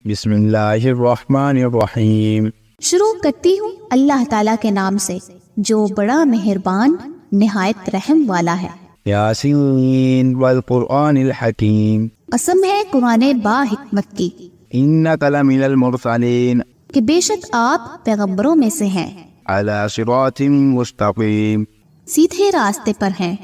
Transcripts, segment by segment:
بسم اللہ الرحمن الرحیم۔ شروع کرتی ہوں اللہ تعالیٰ کے نام سے جو بڑا مہربان نہایت رحم والا ہے۔ یاسین والقرآن الحکیم۔ قسم ہے قرآن با حکمت کی، انک لمن المرسلین، کہ بے شک آپ پیغمبروں میں سے ہیں، علی صراط مستقیم، سیدھے راستے پر ہیں۔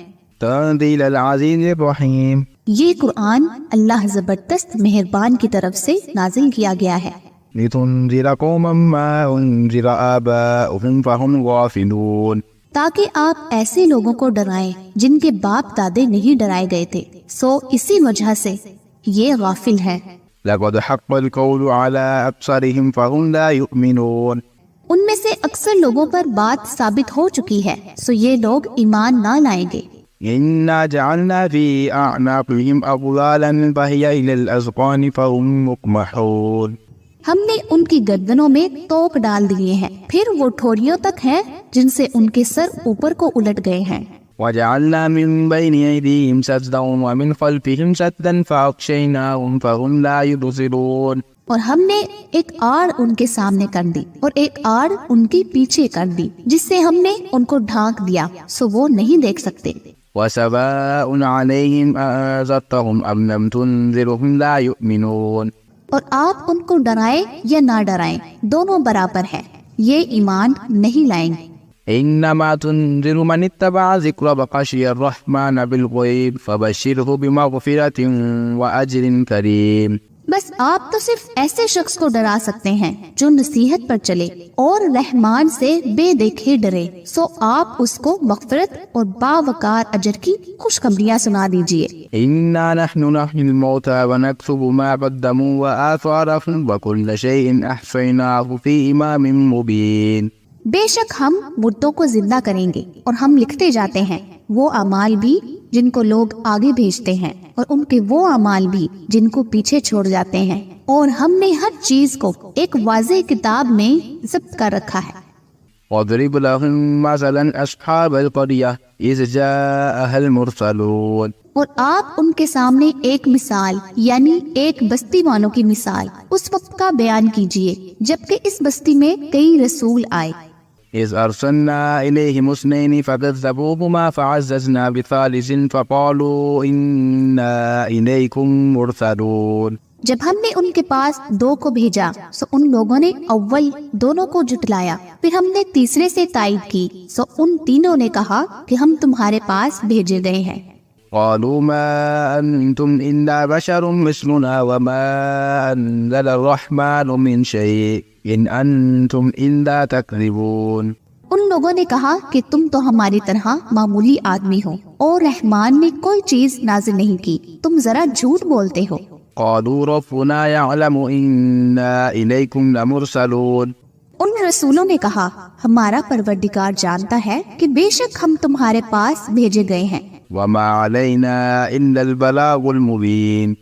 تنزیل العزیز الرحیم۔ یہ قرآن اللہ زبردست مہربان کی طرف سے نازل کیا گیا ہے، لتنذر قوما ما انذر آباؤهم فهم غافلون، تاکہ آپ ایسے لوگوں کو ڈرائیں جن کے باپ دادے نہیں ڈرائے گئے تھے، سو اسی وجہ سے یہ غافل ہیں۔ لقد حق القول على أبصارهم فهم لا يؤمنون، ان میں سے اکثر لوگوں پر بات ثابت ہو چکی ہے، سو یہ لوگ ایمان نہ لائیں گے۔ إنا جعلنا في أعناقهم أغلالا فهي إلى الأذقان فهم مقمحون، ہم نے ان کی گردنوں میں توق ڈال دیے ہیں، پھر وہ ٹھوڑیوں تک ہیں جن سے ان کے سر اوپر کو الٹ گئے ہیں۔ وجعلنا من بين أيديهم سدا ومن خلفهم سدا فأغشيناهم فهم لا يبصرون، اور ہم نے ایک آڑ ان کے سامنے کر دی اور ایک آڑ ان کے پیچھے کر دی، جس سے ہم نے ان کو ڈھانک دیا، سو وہ نہیں دیکھ سکتے۔ وسواء عليهم أأنذرتهم أم لم تنذرهم لا يؤمنون، اور آپ ان کو ڈرائیں یا نہ ڈرائیں دونوں برابر ہے، یہ ایمان نہیں لائیں گے۔ إنما تنذر من اتبع ذكر وخشي الرحمن بالغيب فبشره بمغفرة وأجر كريم، بس آپ تو صرف ایسے شخص کو ڈرا سکتے ہیں جو نصیحت پر چلے اور رحمان سے بے دیکھے ڈرے، سو آپ اس کو مغفرت اور باوقار اجر کی خوشخبریاں سنا دیجئے۔ إنا نحن نحيي الموتى ونكتب ما قدموا وآثارهم وكل شيء أحصيناه في إمام مبين، بے شک ہم مردوں کو زندہ کریں گے اور ہم لکھتے جاتے ہیں وہ اعمال بھی جن کو لوگ آگے بھیجتے ہیں اور ان کے وہ اعمال بھی جن کو پیچھے چھوڑ جاتے ہیں، اور ہم نے ہر چیز کو ایک واضح کتاب میں ضبط کر رکھا ہے۔ واضرب لهم مثلا أصحاب القرية إذ جاءها المرسلون، اور آپ ان کے سامنے ایک مثال یعنی ایک بستی والوں کی مثال اس وقت کا بیان کیجئے جبکہ اس بستی میں کئی رسول آئے۔ إذ أرسلنا إليهم اثنين فكذبوهما فعززنا بثالث فقالوا إنا إليكم مرسلون، جب ہم نے ان کے پاس دو کو بھیجا سو ان لوگوں نے اول دونوں کو جھٹلایا، پھر ہم نے تیسرے سے تائید کی، سو ان تینوں نے کہا کہ ہم تمہارے پاس بھیجے گئے ہیں۔ قالوا ما أنتم إلا بشر مثلنا وما أنزل الرحمن من شيء إن أنتم إلا تكذبون، ان لوگوں نے کہا کہ تم تو ہماری طرح معمولی آدمی ہو اور رحمان نے کوئی چیز نازل نہیں کی، تم ذرا جھوٹ بولتے ہو۔ قالوا ربنا يعلم إنا إليكم لمرسلون، ان رسولوں نے کہا ہمارا پروردگار جانتا ہے کہ بے شک ہم تمہارے پاس بھیجے گئے ہیں، وما علينا إلا البلاغ المبين،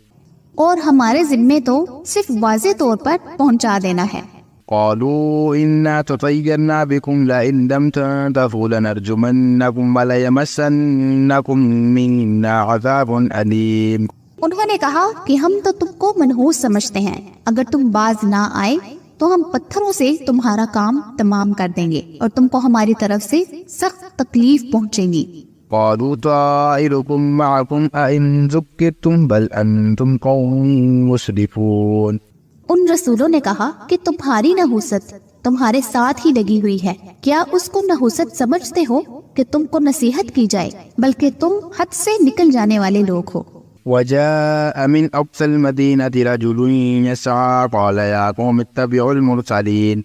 اور ہمارے ذمے تو صرف واضح طور پر پہنچا دینا ہے۔ قالوا إنا تطيرنا بكم لئن لم تنتهوا لنرجمنكم وليمسنكم منا عذاب أليم، انہوں نے کہا کہ ہم تو تم کو منحوس سمجھتے ہیں، اگر تم باز نہ آئے تو ہم پتھروں سے تمہارا کام تمام کر دیں گے اور تم کو ہماری طرف سے سخت تکلیف پہنچے گی۔ قالوا طائركم معكم أئن ذكرتم بل أنتم قوم مسرفون، ان رسولوں نے کہا کہ تمہاری نحوست تمہارے ساتھ ہی لگی ہوئی ہے، کیا اس کو نحوست سمجھتے ہو کہ تم کو نصیحت کی جائے، بلکہ تم حد سے نکل جانے والے لوگ ہو۔ وجاء من أقصى المدينة رجل يسعى قال يا قوم اتبعوا المرسلين،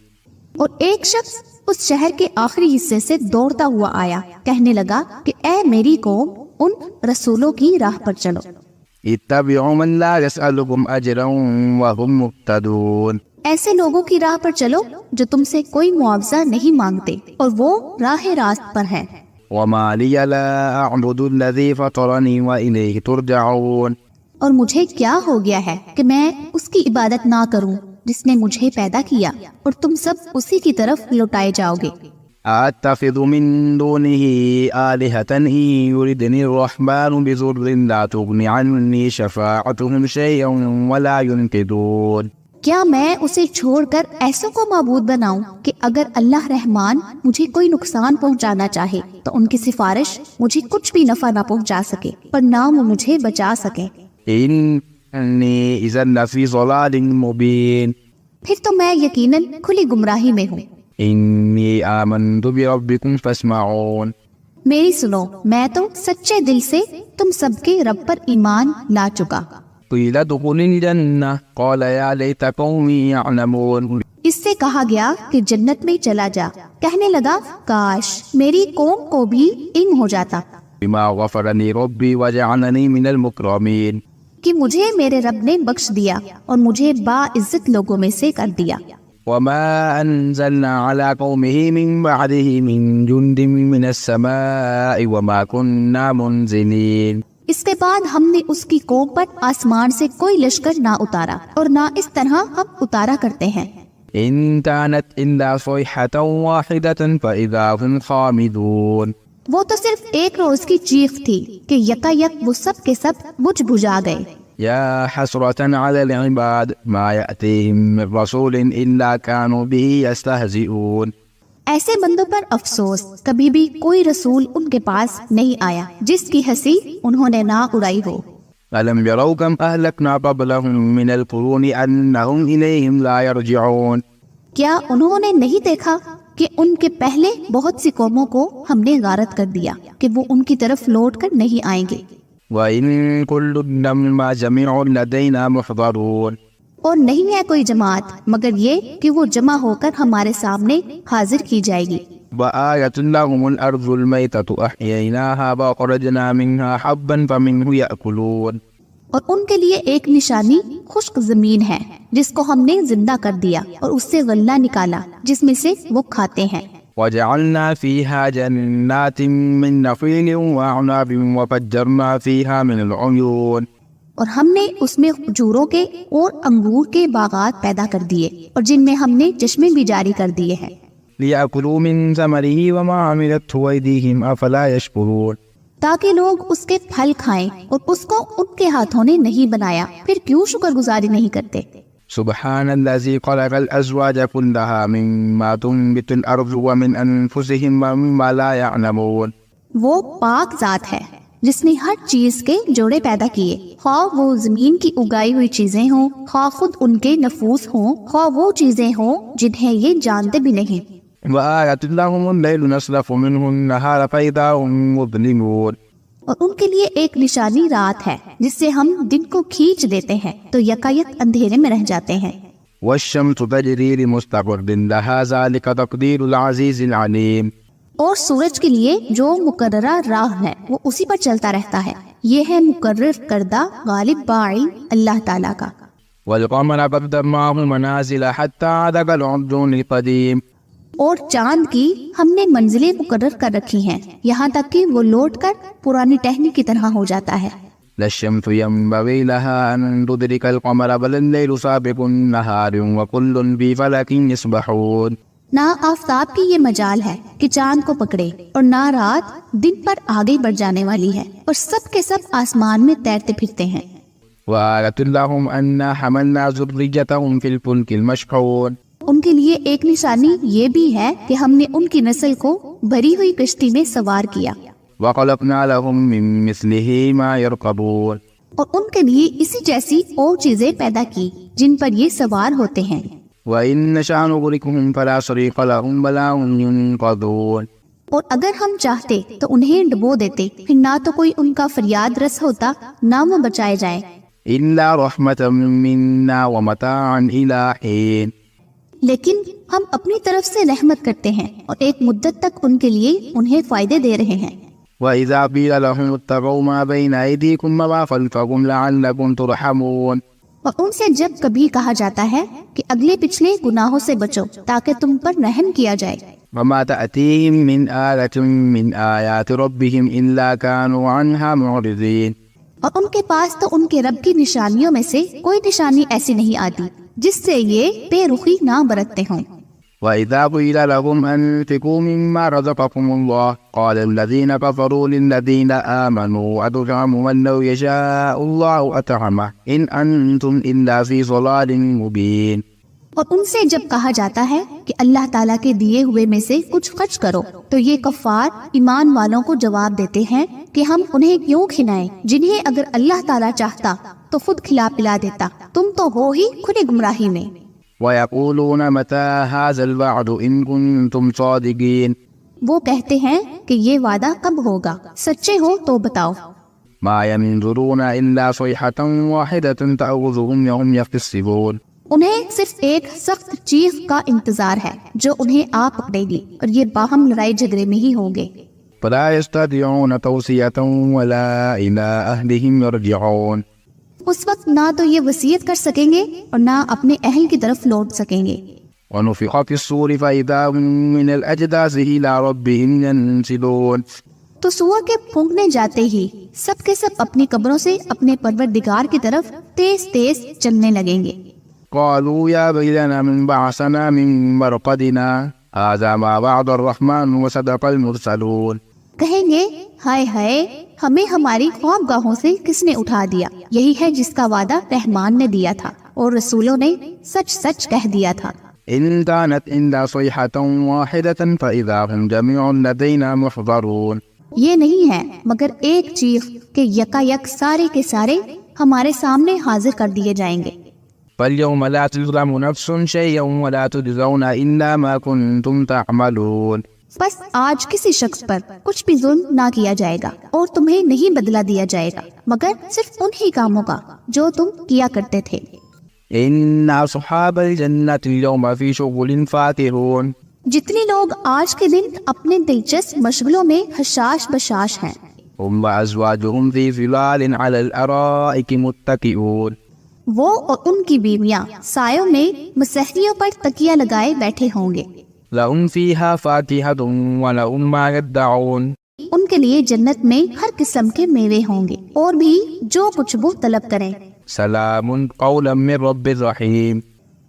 اور ایک شخص اس شہر کے آخری حصے سے دوڑتا ہوا آیا، کہنے لگا کہ اے میری قوم ان رسولوں کی راہ پر چلو، اتبعوا من لا يسألكم أجرا وهم مهتدون، ایسے لوگوں کی راہ پر چلو جو تم سے کوئی معاوضہ نہیں مانگتے اور وہ راہ راست پر ہیں۔ وما لي لا أعبد الذي فطرني وإليه ترجعون، اور مجھے کیا ہو گیا ہے کہ میں اس کی عبادت نہ کروں جس نے مجھے پیدا کیا اور تم سب اسی کی طرف لوٹائے جاؤ گے۔ أتخذ من دونه آلهة إن يردني الرحمن بضر لا تغن عني شفاعتهم شيئا ولا ينقذون، کیا میں اسے چھوڑ کر ایسوں کو معبود بناؤں کہ اگر اللہ رحمان مجھے کوئی نقصان پہنچانا چاہے تو ان کی سفارش مجھے کچھ بھی نفع نہ پہنچا سکے پر نہ وہ مجھے بچا سکے؟ إني إذا لفي ضلال مبين پھر تو میں یقیناً کھلی گمراہی میں ہوں۔ إني آمنت بربكم فاسمعون میری سنو، میں تو سچے دل سے تم سب کے رب پر ایمان لا چکا۔ قيل ادخل الجنة قال يا ليت قومي يعلمون اس سے کہا گیا کہ جنت میں چلا جا، کہنے لگا کاش میری قوم کو بھی علم ہو جاتا بما غفر لي ربي وجعلني من المكرمين کہ مجھے میرے رب نے بخش دیا اور مجھے باعزت لوگوں میں سے کر دیا۔ وما أنزلنا على قومه من بعده من جند من السماء وما كنا منزلين اس کے بعد ہم نے اس کی قوم پر آسمان سے کوئی لشکر نہ اتارا اور نہ اس طرح ہم اتارا کرتے ہیں۔ إن كانت إلا صيحة واحدة فإذا هم خامدون وہ تو صرف ایک روز کی چیخ تھی کہ یکا یک وہ سب کے سب بجھ بجھا گئے۔ يا حسرة على العباد ما يأتيهم من رسول إلا كانوا به يستهزئون ایسے بندوں پر افسوس، کبھی بھی کوئی رسول ان کے پاس نہیں آیا جس کی ہنسی انہوں نے نہ اڑائی ہو۔ ألم يروا كم أهلكنا قبلهم من القرون أنهم إليهم لا يرجعون کیا انہوں نے نہیں دیکھا کہ ان کے پہلے بہت سی قوموں کو ہم نے غارت کر دیا کہ وہ ان کی طرف لوٹ کر نہیں آئیں گے۔ وإن كل لما جميع لدينا محضرون اور نہیں ہے کوئی جماعت مگر یہ کہ وہ جمع ہو کر ہمارے سامنے حاضر کی جائے گی۔ وآية لهم الأرض الميتة أحييناها وأخرجنا منها حبا فمنه يأكلون اور ان کے لیے ایک نشانی خشک زمین ہے جس کو ہم نے زندہ کر دیا اور اس سے غلہ نکالا جس میں سے وہ کھاتے ہیں۔ وجعلنا فيها جنات من نخيل وأعناب وفجرنا فيها من العيون اور ہم نے اس میں کھجوروں کے اور انگور کے باغات پیدا کر دیے اور جن میں ہم نے چشمے بھی جاری کر دیے ہیں۔ ليأكلوا من ثمره وما عملته أيديهم أفلا يشكرون تاکہ لوگ اس کے پھل کھائیں اور اس کو ان کے ہاتھوں نے نہیں بنایا پھر کیوں شکر گزاری نہیں کرتے۔ سبحان الذي خلق الأزواج كلها مما تنبت الأرض ومن أنفسهم ومما لا يعلمون وہ پاک ذات ہے جس نے ہر چیز کے جوڑے پیدا کیے، خواہ وہ زمین کی اگائی ہوئی چیزیں ہوں، خواہ خود ان کے نفوس ہوں، خواہ وہ چیزیں ہوں جنہیں یہ جانتے بھی نہیں۔ وآية لهم الليل نسلخ منه النهار فإذا هم مظلمون اور ان کے لیے ایک نشانی رات ہے جس سے ہم دن کو کھینچ دیتے ہیں تو یکایک اندھیرے میں رہ جاتے ہیں۔ والشمس تجري لمستقر لها ذلك تقدير العزيز العليم اور سورج کے لیے جو مقررہ راہ ہے وہ اسی پر چلتا رہتا ہے، یہ ہے مقرر کردہ غالب باعث اللہ تعالیٰ کا۔ والقمر قدرناه منازل حتى عاد كالعرجون القديم اور چاند کی ہم نے منزلیں مقرر کر رکھی ہیں یہاں تک کہ وہ لوٹ کر پرانی ٹہنی کی طرح ہو جاتا ہے۔ لا الشمس ينبغي لها أن تدرك القمر بل الليل سابق النهار وكل في فلك يسبحون نہ آفتاب کی یہ مجال ہے کہ چاند کو پکڑے اور نہ رات دن پر آگے بڑھ جانے والی ہے اور سب کے سب آسمان میں تیرتے پھرتے ہیں۔ وآية لهم أنا حملنا ذريتهم في الفلك المشحون ان کے لیے ایک نشانی یہ بھی ہے کہ ہم نے ان کی نسل کو بھری ہوئی کشتی میں سوار کیا، وخلقنا لهم من مثله ما يركبون اور ان کے لیے اسی جیسی اور چیزیں پیدا کی جن پر یہ سوار ہوتے ہیں۔ وإن نشأ نغرقهم فلا صريخ لهم ولا هم ينقذون اور اگر ہم چاہتے تو انہیں ڈبو دیتے، پھر نہ تو کوئی ان کا فریاد رس ہوتا نہ وہ بچائے جائیں۔ إلا رحمة منا ومتاعا إلى حين لیکن ہم اپنی طرف سے رحمت کرتے ہیں اور ایک مدت تک ان کے لیے انہیں فائدے دے رہے ہیں۔ وإذا قيل لهم اتقوا ما بين أيديكم وما خلفكم لعلكم ترحمون اور ان سے جب کبھی کہا جاتا ہے کہ اگلے پچھلے گناہوں سے بچو تاکہ تم پر رحم کیا جائے، وما تأتيهم من آية من آيات ربهم إلا كانوا عنها معرضين اور ان کے پاس تو ان کے رب کی نشانیوں میں سے کوئی نشانی ایسی نہیں آتی جس سے یہ بے رخی نہ برتتے ہوں۔ وإذا قيل لهم أنفقوا مما رزقكم الله قال الذين كفروا للذين آمنوا أطعموا من لو يشاء الله أطعمه إن أنتم إلا في ضلال مبين. اور ان سے جب کہا جاتا ہے کہ اللہ تعالیٰ کے دیے ہوئے میں سے کچھ خرچ کرو تو یہ کفار ایمان والوں کو جواب دیتے ہیں کہ ہم انہیں کیوں کھلائیں جنہیں اگر اللہ تعالیٰ چاہتا تو خود کھلا پلا دیتا، تم تو ہو ہی کھلے گمراہی میں. ويقولون متى هذا الوعد إن كنتم صادقين. وہ کہتے ہیں کہ یہ وعدہ کب ہوگا، سچے ہو تو بتاؤ. ما ينظرون إلا صيحة واحدة تأخذهم يوم يختصمون. انہیں صرف ایک سخت چیخ کا انتظار ہے جو انہیں آ پکڑے گی اور یہ باہم لڑائی جھگڑے میں ہی ہوں گے. فلا يستطيعون توصية ولا إلى أهلهم يرجعون. اس وقت نہ تو یہ وصیت کر سکیں گے اور نہ اپنے اہل کی طرف لوٹ سکیں گے. ونفخ في الصور فإذا هم من الأجداث إلى ربهم ينسلون. تو سور کے پھونکنے جاتے ہی سب کے سب اپنی قبروں سے اپنے پروردگار کی طرف تیز تیز چلنے لگیں گے. قالوا يا ويلنا من بعثنا من مرقدنا هذا ما وعد الرحمن وصدق المرسلون. کہیں گے ہائے ہائے ہمیں ہماری خوابگاہوں سے کس نے اٹھا دیا، یہی ہے جس کا وعدہ رحمان نے دیا تھا اور رسولوں نے سچ سچ کہہ دیا تھا. إن كانت إلا صيحة واحدة فإذا هم جميع لدينا محضرون. یہ نہیں ہے مگر ایک چیخ کہ یکا یک سارے کے سارے ہمارے سامنے حاضر کر دیے جائیں گے. فاليوم لا تظلم نفس شيئا ولا تجزون إلا ما كنتم تعملون. بس آج کسی شخص پر کچھ بھی ظلم نہ کیا جائے گا اور تمہیں نہیں بدلہ دیا جائے گا مگر صرف انہی کاموں کا جو تم کیا کرتے تھے. إن أصحاب الجنة اليوم في شغل فاكهون. جتنی لوگ آج کے دن اپنے دلچسپ مشغلوں میں حشاش بشاش ہیں. هم وأزواجهم في ظلال على الأرائك متكئون. وہ اور ان کی بیویاں سایوں میں مسحریوں پر تکیہ لگائے بیٹھے ہوں گے. لهم فيها فاكهة ولهم ما يدعون. ان کے لیے جنت میں ہر قسم کے میوے ہوں گے اور بھی جو کچھ وہ طلب کریں. سلام قولا من رب الرحيم.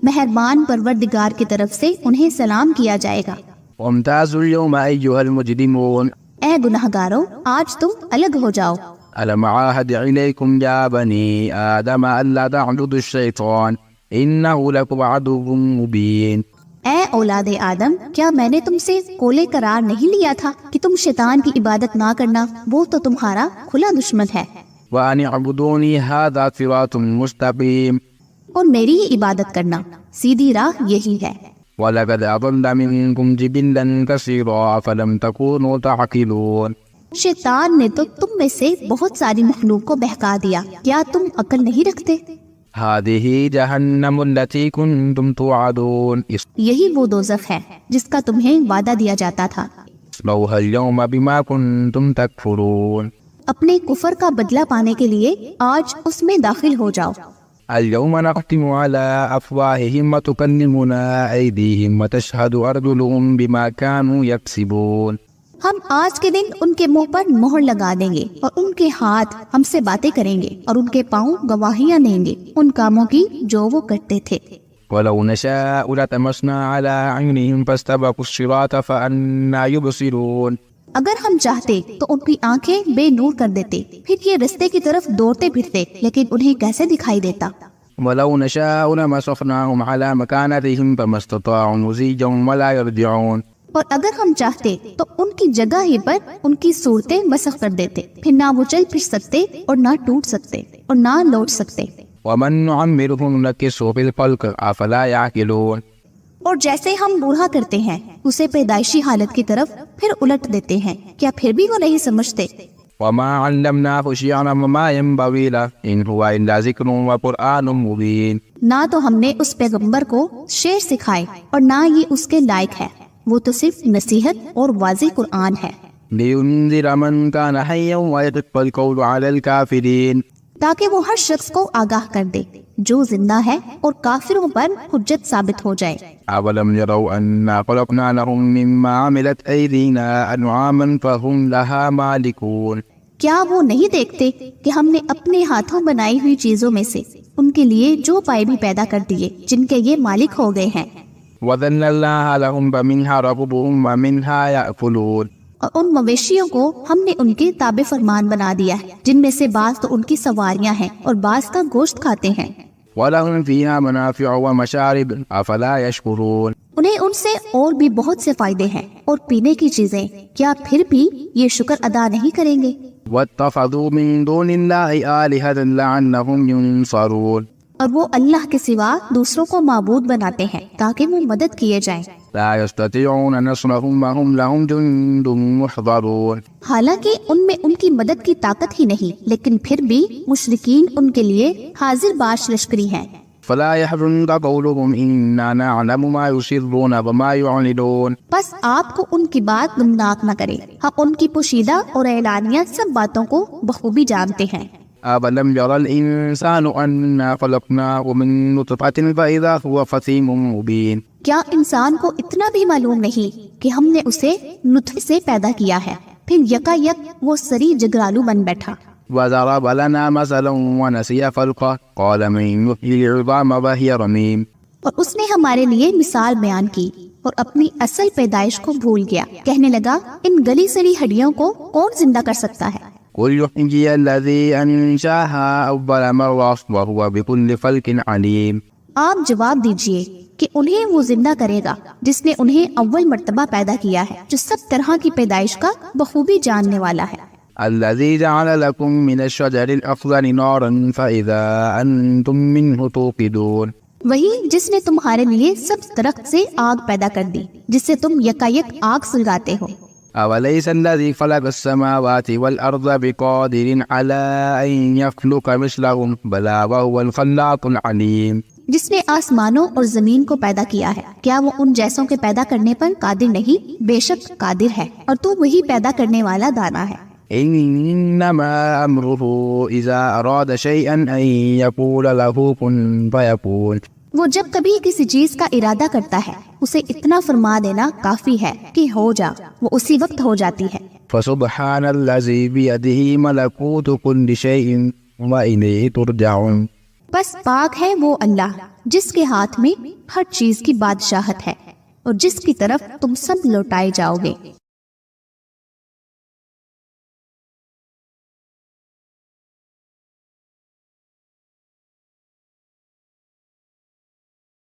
مہربان پروردگار کی طرف سے انہیں سلام کیا جائے گا. وامتازوا اليوم أيها المجرمون. اے گنہگارو آج تم الگ ہو جاؤ. ألم عاهد إليكم يا بني آدم ألا تعبدوا الشيطان إنه لكم عدو مبين. اے اولاد آدم کیا میں نے تم سے کولے قرار نہیں لیا تھا کہ تم شیطان کی عبادت نہ کرنا، وہ تو تمہارا کھلا دشمن ہے. وأن اعبدوني هذا صراط مستقيم. اور میری ہی عبادت کرنا سیدھی راہ یہی ہے. ولقد أضل منكم جبلا كثيرا فلم تكونوا تعقلون. شیطان نے تو تم میں سے بہت ساری مخلوق کو بہکا دیا، کیا تم عقل نہیں رکھتے؟ هذه جهنم التي كنتم توعدون. یہی وہ دوزخ ہے جس کا تمہیں وعدہ دیا جاتا تھا. اصلوها اليوم بما كنتم تكفرون. اپنے کفر کا بدلہ پانے کے لیے آج اس میں داخل ہو جاؤ. اليوم نختم على أفواههم وتكلمنا أيديهم وتشهد أرجلهم بما كانوا يكسبون. ہم آج کے دن ان کے منہ پر مہر لگا دیں گے اور ان کے ہاتھ ہم سے باتیں کریں گے اور ان کے پاؤں گواہیاں دیں گے ان کاموں کی جو وہ کرتے تھے. ولو نشاء لطمسنا على أعينهم فاستبقوا الصراط فأنى يبصرون. اگر ہم چاہتے تو ان کی آنکھیں بے نور کر دیتے، پھر یہ رستے کی طرف دوڑتے پھرتے، لیکن انہیں کیسے دکھائی دیتا. ولو نشاء لمسخناهم على مكانتهم فما استطاعوا مزيجا ولا يرجعون. اور اگر ہم چاہتے تو ان کی جگہ ہی پر ان کی صورتیں مسخ کر دیتے، پھر نہ وہ چل پھر سکتے اور نہ ٹوٹ سکتے اور نہ لوٹ سکتے. ومن نعمره ننكسه في الخلق افلا يعقلون. اور جیسے ہم بوڑھا کرتے ہیں اسے پیدائشی حالت کی طرف پھر الٹ دیتے ہیں، کیا پھر بھی وہ نہیں سمجھتے. وما علمناه شعرا وما ينبغي له ان هو الا ذكر وقرآن مبين. نہ تو ہم نے اس پیغمبر کو شعر سکھائے اور نہ یہ اس کے لائق ہے، وہ تو صرف نصیحت اور واضح قرآن ہے. لينذر من كان حيا ويحق القول على الكافرين. تاکہ وہ ہر شخص کو آگاہ کر دے جو زندہ ہے اور کافروں پر حجت ثابت ہو جائے. أولم يروا أنا خلقنا لهم مما عملت أيدينا أنعاما فهم لها مالكون. کیا وہ نہیں دیکھتے کہ ہم نے اپنے ہاتھوں بنائی ہوئی چیزوں میں سے ان کے لیے جو پائے بھی پیدا کر دیے جن کے یہ مالک ہو گئے ہیں. وَذَلَّلْنَاهَا لَهُمْ فَمِنْهَا رَكُوبُهُمْ وَمِنْهَا يَأْكُلُونَ اور ان مویشیوں کو ہم نے ان کے تابع فرمان بنا دیا ہے، جن میں سے بعض تو ان کی سواریاں ہیں اور بعض کا گوشت کھاتے ہیں۔ وَلَهُمْ فِيهَا مَنَافِعُ وَمَشَارِبُ أَفَلَا يَشْكُرُونَ انہیں ان سے اور بھی بہت سے فائدے ہیں اور پینے کی چیزیں، کیا پھر بھی یہ شکر ادا نہیں کریں گے؟ وَاتَّخَذُوا مِن دُونِ اللَّهِ آلِهَةً لَعَلَّهُمْ يُنصَرُونَ اور وہ اللہ کے سوا دوسروں کو معبود بناتے ہیں تاکہ وہ مدد کیے جائیں۔ لَا يَسْتَطِيعُونَ نَصْرَهُمْ وَهُمْ لَهُمْ جُندٌ مُحْضَرُونَ حالانکہ ان میں ان کی مدد کی طاقت ہی نہیں، لیکن پھر بھی مشرکین ان کے لیے حاضر باش لشکری ہیں۔ فَلَا يَحْزُنكَ قَوْلُهُمْ إِنَّا نَعْلَمُ مَا يُسِرُّونَ وَمَا يُعْلِنُونَ بس آپ کو ان کی بات گمناک نہ کرے، ہم ان کی پوشیدہ اور اعلانیہ سب باتوں کو بخوبی جانتے ہیں۔ أَوَلَمْ يَرَ الْإِنسَانُ أَنَّا خَلَقْنَاهُ مِن نُّطْفَةٍ فَإِذَا هُوَ خَصِيمٌ مُّبِينٌ کیا انسان کو اتنا بھی معلوم نہیں کہ ہم نے اسے نطفے سے پیدا کیا ہے، پھر یکا یک وہ سری جگرالو بن بیٹھا۔ وَضَرَبَ لَنَا مَثَلًا وَنَسِيَ خَلْقَهُ قَالَ مَن يُحْيِي الْعِظَامَ وَهِيَ رَمِيمٌ اور اس نے ہمارے لیے مثال بیان کی اور اپنی اصل پیدائش کو بھول گیا، کہنے لگا ان گلی سڑی ہڈیوں کو کون زندہ کر سکتا ہے؟ قُلْ يُحْيِيهَا الَّذِي أَنشَأَهَا أَوَّلَ مَرَّةٍ وَهُوَ بِكُلِّ خَلْقٍ عَلِيمٌ آپ جواب دیجئے کہ انہیں وہ زندہ کرے گا جس نے انہیں اول مرتبہ پیدا کیا ہے، جو سب طرح کی پیدائش کا بخوبی جاننے والا ہے۔ الَّذِي جَعَلَ لَكُم مِّنَ الشَّجَرِ الْأَخْضَرِ نَارًا فَإِذَا أَنتُم مِّنْهُ تُوقِدُونَ وہی جس نے تمہارے لیے سب درخت سے آگ پیدا کر دی جس سے تم یکایک آگ سلگاتے ہو۔ أَوَلَيْسَ الَّذِي خَلَقَ السَّمَاوَاتِ وَالْأَرْضَ بِقَادِرٍ عَلَىٰ أَن يَخْلُقَ مِثْلَهُمْ بَلَىٰ وَهُوَ الْخَلَّاقُ الْعَلِيمُ جس نے آسمانوں اور زمین کو پیدا کیا ہے، کیا وہ ان جیسوں کے پیدا کرنے پر قادر نہیں؟ بے شک قادر ہے اور تو وہی پیدا کرنے والا دانا ہے۔ إِنَّمَا أَمْرُهُ إِذَا أَرَادَ شَيْئًا أَن يَقُولَ لَهُ كُن فَيَكُونُ وہ جب کبھی کسی چیز کا ارادہ کرتا ہے اسے اتنا فرما دینا کافی ہے کہ ہو جا، وہ اسی وقت ہو جاتی ہے۔ فَسُبْحَانَ الَّذِي بِيَدِهِ مَلَكُوتُ كُلِّ شَيْءٍ وَإِلَيْهِ تُرْجَعُونَ بس پاک ہے وہ اللہ جس کے ہاتھ میں ہر چیز کی بادشاہت ہے اور جس کی طرف تم سب لوٹائے جاؤ گے۔